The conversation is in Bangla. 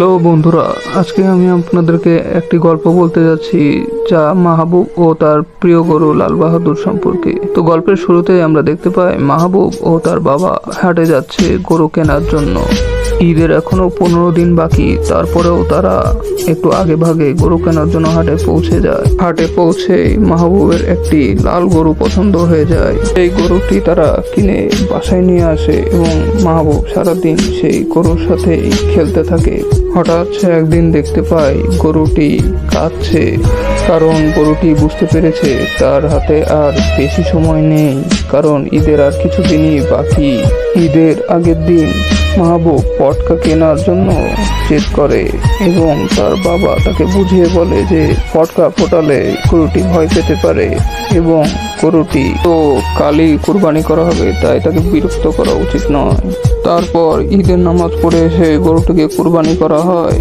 হ্যালো বন্ধুরা, আজকে আমি আপনাদেরকে একটি গল্প বলতে যাচ্ছি যা মাহবুব ও তার প্রিয় গরু লাল বাহাদুর সম্পর্কে। তো গল্পের শুরুতেই আমরা দেখতে পাই মাহবুব ও তার বাবা হাটে যাচ্ছে গরু কেনার জন্য। ঈদের এখনো 15 দিন বাকি, তারপরেও তারা একটু আগে ভাগে গরু কেনার জন্য হাটে পৌঁছে যায়। হাটে পৌঁছে মাহবুবের একটি লাল গরু পছন্দ হয়ে যায়। এই গরুটি তারা কিনে বাসায় নিয়ে আসে এবং মাহবুব সারাদিন সেই গরুর সাথেই খেলতে থাকে। হঠাৎ সে একদিন দেখতে পায় গরুটি কাঁদছে, কারণ গরুটি বুঝতে পেরেছে তার হাতে আর বেশি সময় নেই, কারণ ঈদের আর কিছুদিনই বাকি। ঈদের আগের দিন মাহবুব পটকা কেনার জন্য জেদ করে এবং তার বাবা তাকে বুঝিয়ে বলে যে পটকা ফোটালে গরুটি ভয় পেতে পারে এবং গরুটি তো কালই কুরবানি করা হবে, তাই তাকে বিরক্ত করা উচিত নয়। তারপর ঈদের নামাজ পড়ে এসে গরুটিকে কুরবানি করা হয়।